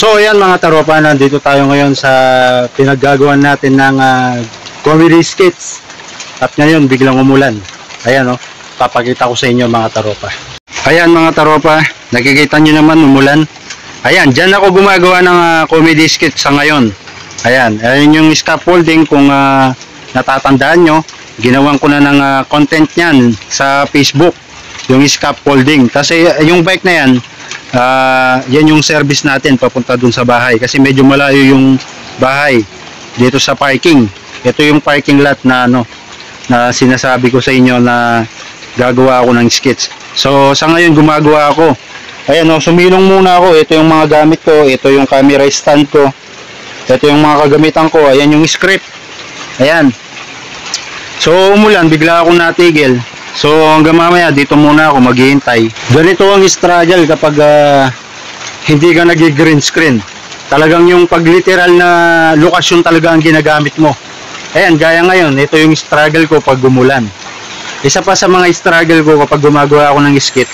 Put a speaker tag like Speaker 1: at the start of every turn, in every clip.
Speaker 1: So ayan mga taropa, nandito tayo ngayon sa pinaggagawan natin ng comedy skits. At ngayon biglang umulan. Ayan papakita ko sa inyo mga taropa. Ayan mga taropa, nakikita nyo naman umulan. Ayan, dyan ako gumagawa ng comedy skits sa ngayon. Ayan, ayan yung scaffolding kung natatandaan nyo. Ginawan ko na ng content nyan sa Facebook. Yung scaffolding. Kasi yung bike na yan, yan yung service natin papunta dun sa bahay kasi medyo malayo yung bahay dito sa parking. Ito yung parking lot na na sinasabi ko sa inyo na gagawa ako ng skits. So sa ngayon gumagawa ako. Ayan sumilong muna ako. Ito yung mga gamit ko, ito yung camera stand ko, ito yung mga kagamitan ko, ayan yung script. Ayan. So umulan, bigla akong natigil. So hanggang mamaya dito muna ako maghihintay. Ganito ang struggle kapag hindi ka nag-green screen. Talagang yung pag literal na lokasyon talaga ang ginagamit mo. Ayan, gaya ngayon, ito yung struggle ko pag umulan. Isa pa sa mga struggle ko kapag gumagawa ako ng skit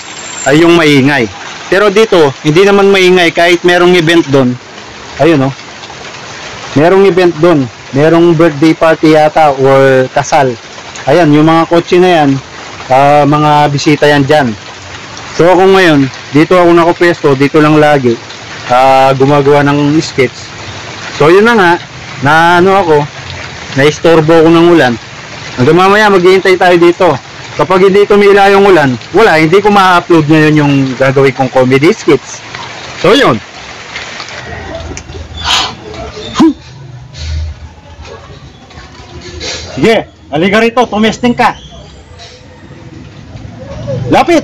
Speaker 1: ay yung maingay. Pero dito, hindi naman maingay kahit merong event doon. Ayun merong event doon. Merong birthday party yata or kasal. Ayan, yung mga kotse na yan, mga bisita yan dyan. So ako ngayon, dito ako nakapwesto, dito lang lagi gumagawa ng skits. So yun na nga, na naistorbo ako ng ulan. Hanggang mamaya maghihintay tayo dito. Kapag hindi tumila yung ulan, wala, hindi ko ma-upload ngayon yung gagawin kong comedy skits. So yun. Sige, halika rito, tumesting ka. Lapit!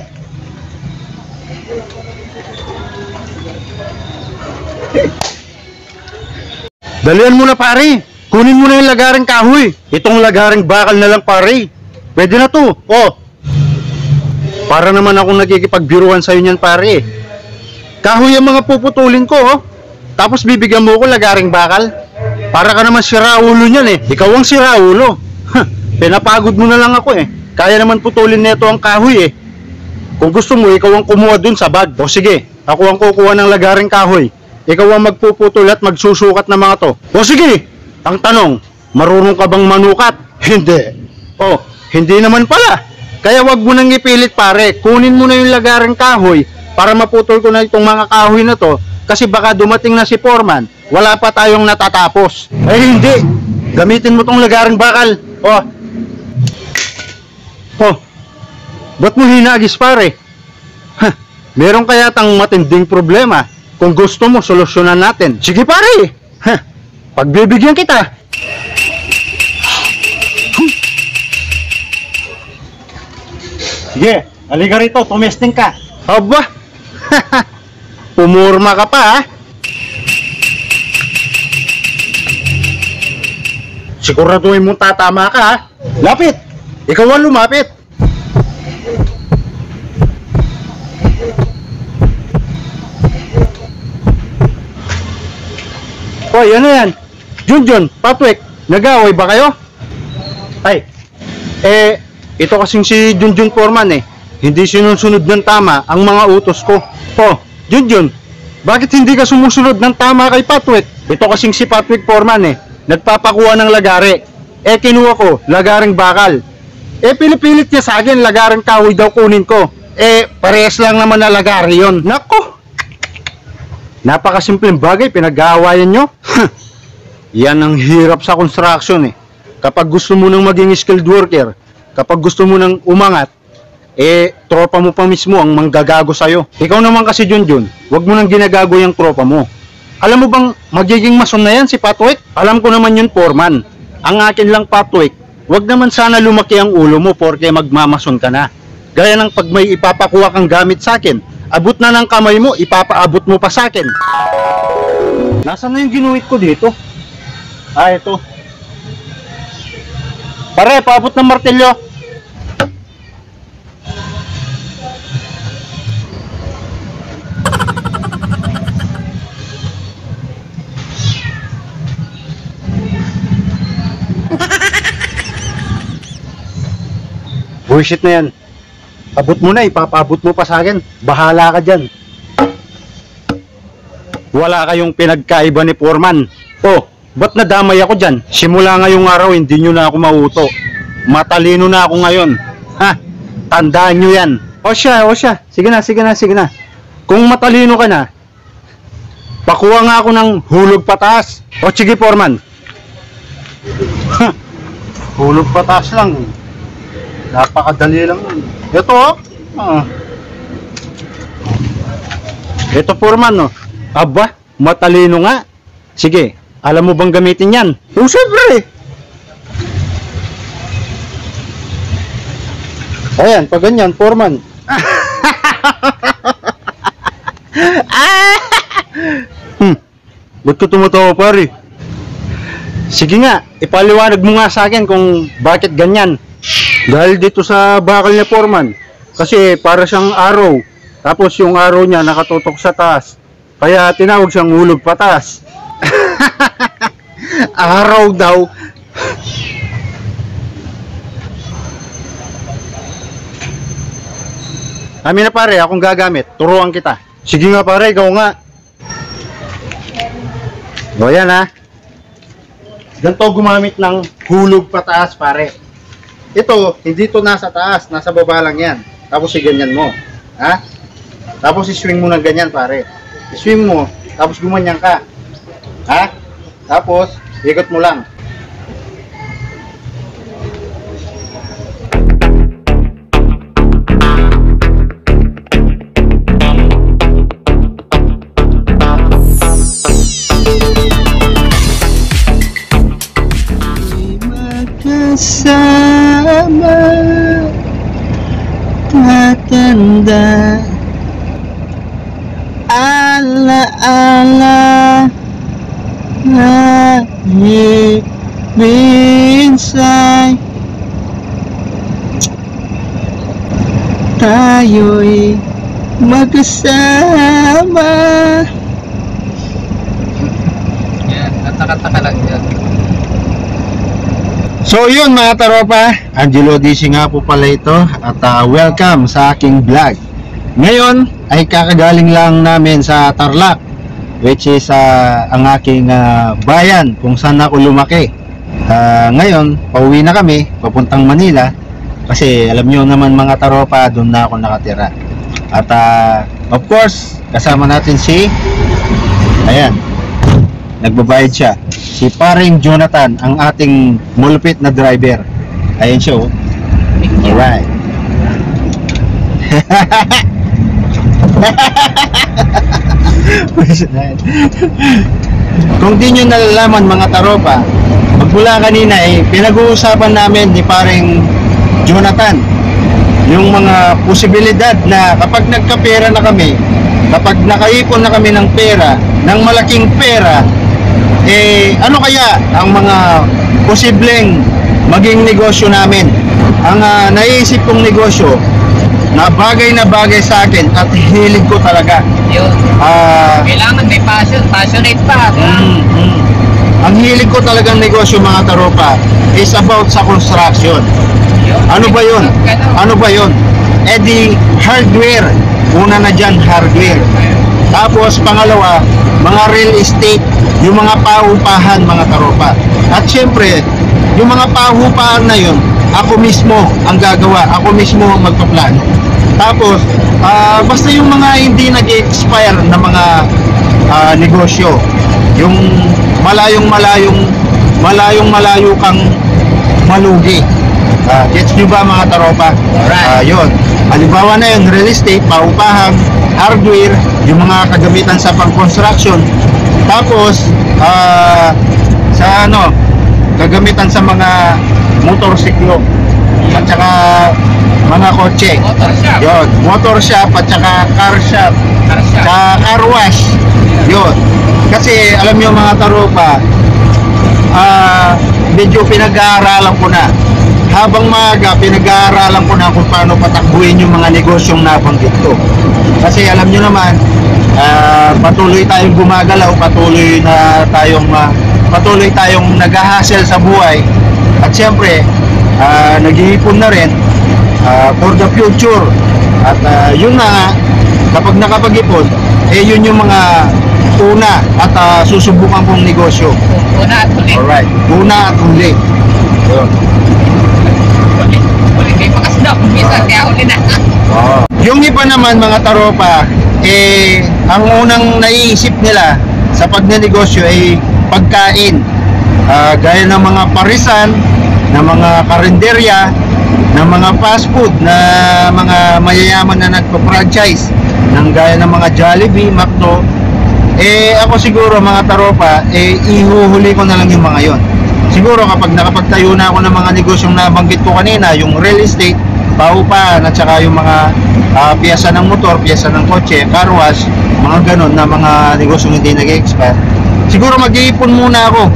Speaker 1: Dalian mo na pare. Kunin mo na yung lagaring kahoy. Itong lagaring bakal na lang pare. Pwede na to. Para naman akong nagkikipagbiruan sa'yo niyan pare. Kahoy ang mga puputulin ko Tapos bibigyan mo ko lagaring bakal. Para ka naman siraulo niyan Ikaw ang siraulo. Pinapagod mo na lang ako Kaya naman putulin nito ang kahoy Kung gusto mo, ikaw ang kumuha dun sa bag. O sige, ako ang kukuha ng lagaring kahoy. Ikaw ang magpuputol at magsusukat ng mga to. O sige, ang tanong, marunong ka bang manukat? Hindi. Hindi naman pala. Kaya wag mo nang ipilit pare. Kunin mo na yung lagaring kahoy para maputol ko na itong mga kahoy na to. Kasi baka dumating na si Foreman, wala pa tayong natatapos. Hindi. Gamitin mo tong lagaring bakal. Ba't mo hinagis pare? Meron kaya tang matinding problema. Kung gusto mo, solusyonan natin. Sige pare! Pagbibigyan kita. Sige, halika rito, tumesting ka. Aba! Pumurma ka pa Siguraduhin mong tatama ka Lapit! Ikaw ang lumapit. Ano yan? Junjun, Patrick, nag-away ba kayo? Ito kasing si Junjun Foreman hindi sinusunod ng tama ang mga utos ko. Junjun, bakit hindi ka sumusunod ng tama kay Patrick? Ito kasing si Patrick Foreman nagpapakuha ng lagari. Kinuha ko, lagaring bakal. Pinipilit niya sa akin, lagaring kahoy daw kunin ko. Parehas lang naman na lagari yun. Nako! Napakasimpleng bagay, pinag-aawayan nyo. Yan ang hirap sa construction Kapag gusto mo nang maging skilled worker, kapag gusto mo nang umangat, tropa mo pa mismo ang manggagago sa'yo. Ikaw naman kasi Junjun, wag mo nang ginagago yung tropa mo. Alam mo bang magiging mason na yan si Patrick? Alam ko naman yun Foreman. Ang akin lang Patrick, wag naman sana lumaki ang ulo mo porque magmamason ka na. Gaya ng pag may ipapakuha kang gamit sa akin, abot na ng kamay mo, ipapaabot mo pa sa akin. Nasaan na yung ginuhit ko dito? Ito. Pare, paabot ng martilyo. Bullshit na yan. Abot mo na, ipapaabot mo pa sa akin. Bahala ka dyan. Wala kayong pinagkaiba ni Foreman. Oh, ba't nadamay ako dyan? Simula ngayong araw, hindi nyo na ako mauto. Matalino na ako ngayon. Ha? Tandaan nyo yan. O siya. Sige na. Kung matalino ka na, pakuha nga ako ng hulog pataas. O sige, Foreman. Hulog pataas lang. Napakadali lang. Ito, Ito, Foreman, Aba, matalino nga. Sige, alam mo bang gamitin yan? O, syempre. Ayan, pag ganyan, Foreman. Ba't ko tumatawa, pare? Sige nga, ipaliwanag mo nga sa akin kung bakit ganyan. Dahil dito sa bakal niya, Foreman. Kasi para siyang arrow. Tapos yung arrow niya nakatutok sa taas. Kaya tinawag siyang hulog pataas. Araw daw. Amin na pare, akong gagamit. Turuan kita. Sige nga pare, ikaw nga. O yan Ganito gumamit ng hulog pataas pare. Ito, hindi to nasa taas, nasa baba lang yan. Tapos ganyan mo. Ha? Tapos i-swing mo ng ganyan pare. I-swing mo, tapos gumanyan ka. Ha? Tapos, ikot mo lang.
Speaker 2: Sama tatanda ala-ala na minsan tayo'y magkasama.
Speaker 3: Yan, kata-kata lang yan.
Speaker 1: So yun mga taropa, Angelo DC nga po pala ito at welcome sa aking vlog. Ngayon ay kakagaling lang namin sa Tarlac, which is ang aking bayan kung saan ako lumaki. Ngayon, pauwi na kami, papuntang Manila kasi alam nyo naman mga taropa, doon na ako nakatira. At of course, kasama natin si, ayan, nagbabayad siya, si paring Jonathan, ang ating mulupit na driver. Ayan siya Alright. Kung di nyo nalalaman mga taropa, magmula kanina pinag-uusapan namin ni paring Jonathan yung mga posibilidad na kapag nagkapera na kami, kapag nakaipon na kami ng pera, ng malaking pera, ano kaya ang mga posibleng maging negosyo namin. Ang naisip kong negosyo na bagay sa akin at hilig ko talaga.
Speaker 3: Yun. Kailangan may passionate pa.
Speaker 1: Ang hilig ko talagang negosyo mga taropa is about sa construction. Ano ba yun? Di hardware. Una na dyan, hardware. Tapos pangalawa, mga real estate, yung mga pahupahan mga taropa. At syempre, yung mga pahupahan na yun, ako mismo ang gagawa, ako mismo ang magpaplano. Tapos, basta yung mga hindi nag-expire na mga negosyo, yung malayong malayo kang malugi. Gets nyo ba mga taropa? Yun. Halimbawa na yung real estate, paupahan, hardware, yung mga kagamitan sa pang-construction. Tapos, sa kagamitan sa mga motorsiklo at saka mga kotse.
Speaker 3: Motor shop.
Speaker 1: Yun. Motor shop at saka car shop. Sa car wash. Yun. Kasi alam nyo mga taropa, medyo pinag-aaralan ko na. Habang maaga, pinag-aaralan ko na kung paano patakbuhin yung mga negosyong nabanggit ko. Kasi alam nyo naman, patuloy tayong gumagalaw, patuloy tayong nag-hustle sa buhay. At siyempre, nag-iipon na rin for the future. At yun na nga, kapag nakapag-ipon, eh yun yung mga una at susubukan kong negosyo.
Speaker 3: Una at huli.
Speaker 1: Alright, una at huli. Yun.
Speaker 3: Huli kayo pakasdaw. Minsan kaya huli na.
Speaker 1: Yung iba naman mga taropa, eh ang unang naiisip nila sa pagnenegosyo ay pagkain. Gaya ng mga parisan, ng mga karinderya, ng mga fast food, na mga mayayaman na nagpa-franchise, ng gaya ng mga Jollibee, McDo. Eh ako siguro mga taropa, eh ihuhuli ko na lang yung mga yon. Siguro kapag nakapagtayo na ako ng mga negosyong nabanggit ko kanina, yung real estate, paupahan, at saka yung mga piyesa ng motor, piyesa ng kotse, car wash, mga ganon na mga negosyong hindi nag-expire, siguro mag-iipon muna ako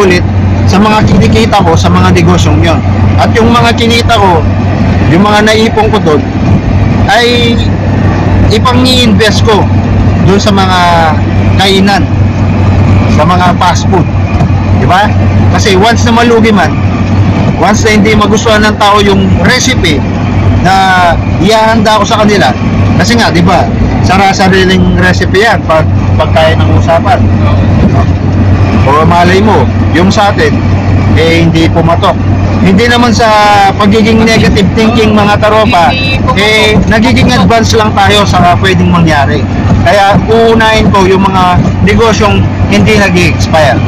Speaker 1: ulit sa mga kinikita ko sa mga negosyong yon. At yung mga kinita ko, yung mga naipon ko doon, ay ipang-i-invest ko doon sa mga kainan, sa mga fast food, di ba? Kasi once na malugi man, once na hindi magustuhan ng tao yung recipe na ihahanda ko sa kanila, kasi nga, di ba, sariling recipe yan pagkain ng usapan. O malay mo, yung sa atin, eh hindi pumatok. Hindi naman sa pagiging negative thinking mga taropa, eh nagiging advance lang tayo sa pwedeng mangyari. Kaya uunahin ko yung mga negosyong hindi nag-i-expire.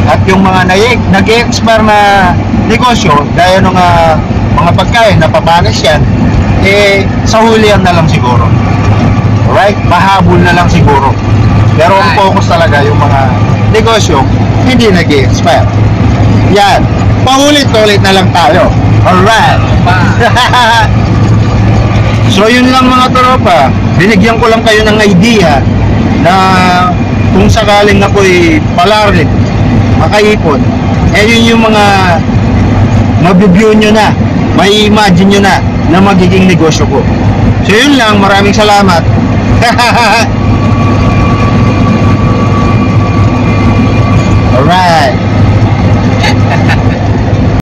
Speaker 1: At yung mga nag-i-expire na negosyo, gaya ng mga pagkain na pabanis yan, eh sa hulihan na lang siguro. Alright? Mahabol na lang siguro. Pero ang focus talaga yung mga negosyo hindi nag-i-expire. Yan. Paulit-ulit na lang tayo. Alright. So yun lang mga tropa. Binigyan ko lang kayo ng idea na kung sakaling ako'y palarin, makaipon, eh yun yung mga mabibigyo nyo na, may imagine nyo na magiging negosyo ko. So yun lang. Maraming salamat.